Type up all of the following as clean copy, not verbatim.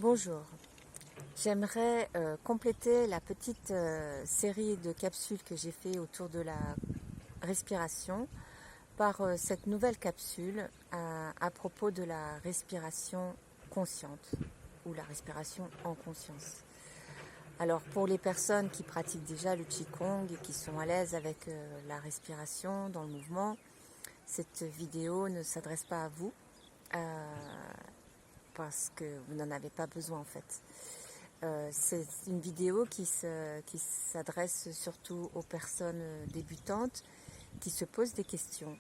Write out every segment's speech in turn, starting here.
Bonjour, j'aimerais compléter la petite série de capsules que j'ai fait autour de la respiration par cette nouvelle capsule à propos de la respiration consciente ou la respiration en conscience. Alors pour les personnes qui pratiquent déjà le Qigong et qui sont à l'aise avec la respiration dans le mouvement, cette vidéo ne s'adresse pas à vous. Parce que vous n'en avez pas besoin en fait. C'est une vidéo qui s'adresse surtout aux personnes débutantes qui se posent des questions,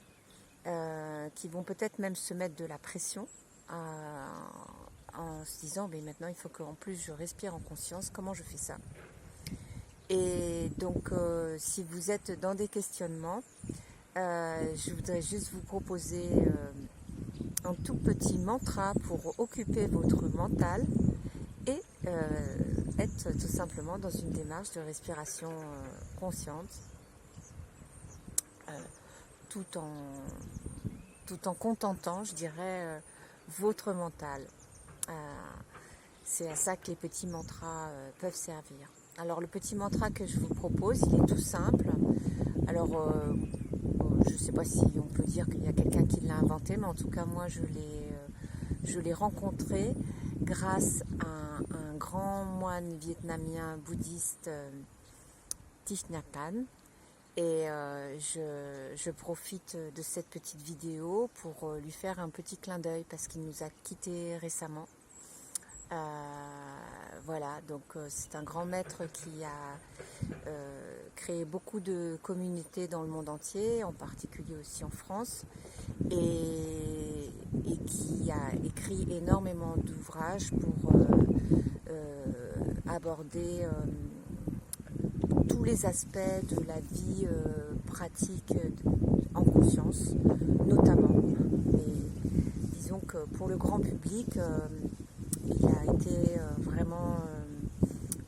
qui vont peut-être même se mettre de la pression en se disant mais maintenant il faut qu'en plus je respire en conscience, comment je fais ça? Et donc si vous êtes dans des questionnements, je voudrais juste vous proposer un tout petit mantra pour occuper votre mental et être tout simplement dans une démarche de respiration consciente tout en contentant, je dirais, votre mental. C'est à ça que les petits mantras peuvent servir. Alors le petit mantra que je vous propose, il est tout simple. Alors je ne sais pas si on peut dire qu'il y a quelqu'un qui l'a inventé, mais en tout cas moi je l'ai rencontré grâce à un grand moine vietnamien bouddhiste, Thich Nhat Hanh. Et je profite de cette petite vidéo pour lui faire un petit clin d'œil parce qu'il nous a quittés récemment. Voilà, donc c'est un grand maître qui a créé beaucoup de communautés dans le monde entier, en particulier aussi en France, et qui a écrit énormément d'ouvrages pour aborder tous les aspects de la vie pratique en conscience, notamment. Et disons que pour le grand public, il a été vraiment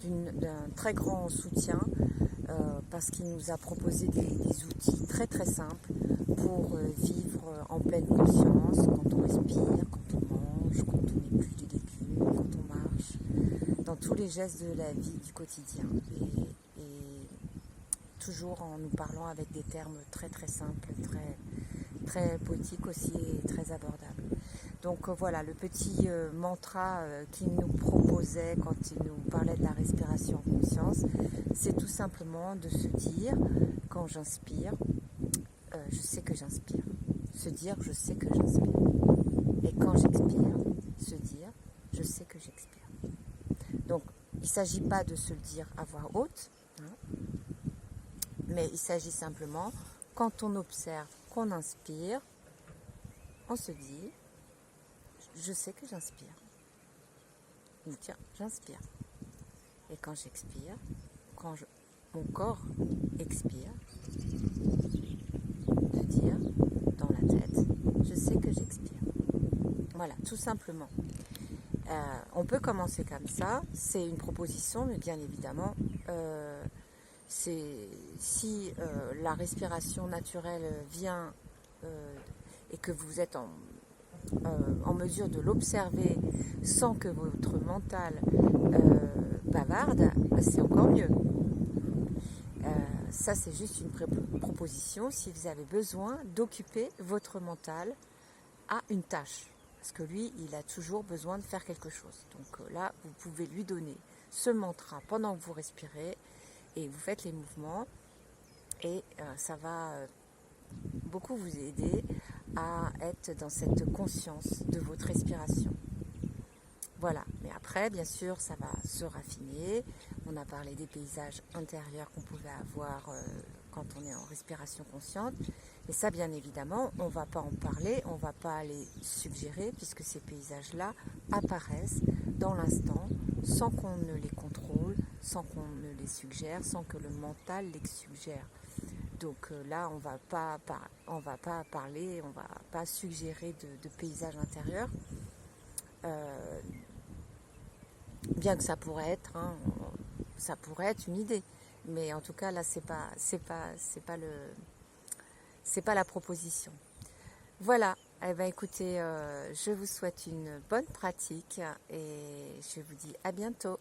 d'un très grand soutien parce qu'il nous a proposé des outils très très simples pour vivre en pleine conscience quand on respire, quand on mange, quand on épluche des légumes, quand on marche, dans tous les gestes de la vie du quotidien. Et toujours en nous parlant avec des termes très très simples, très poétiques aussi et très abordables. Donc voilà, le petit mantra qu'il nous proposait quand il nous parlait de la respiration en conscience, c'est tout simplement de se dire, quand j'inspire, je sais que j'inspire. Se dire, je sais que j'inspire. Et quand j'expire, se dire, je sais que j'expire. Donc, il ne s'agit pas de se le dire à voix haute, hein, mais il s'agit simplement, quand on observe qu'on inspire, on se dit, je sais que j'inspire. Tiens, j'inspire. Et quand j'expire, mon corps expire, de dire dans la tête, je sais que j'expire. Voilà, tout simplement. On peut commencer comme ça, c'est une proposition, mais bien évidemment, si la respiration naturelle vient et que vous êtes en mesure de l'observer sans que votre mental bavarde, c'est encore mieux. Ça, c'est juste une proposition si vous avez besoin d'occuper votre mental à une tâche. Parce que lui, il a toujours besoin de faire quelque chose. Donc là, vous pouvez lui donner ce mantra pendant que vous respirez et vous faites les mouvements. Et ça va beaucoup vous aider à être dans cette conscience de votre respiration. Voilà, mais après, bien sûr, ça va se raffiner. On a parlé des paysages intérieurs qu'on pouvait avoir quand on est en respiration consciente. Et ça, bien évidemment, on ne va pas en parler, on ne va pas les suggérer, puisque ces paysages-là apparaissent dans l'instant, sans qu'on ne les contrôle, sans qu'on ne les suggère, sans que le mental les suggère. Donc là, on va pas parler, on ne va pas suggérer de paysages intérieurs. Bien que ça pourrait être une idée, mais en tout cas là c'est pas la proposition. Voilà, Eh ben, écoutez, je vous souhaite une bonne pratique et je vous dis à bientôt.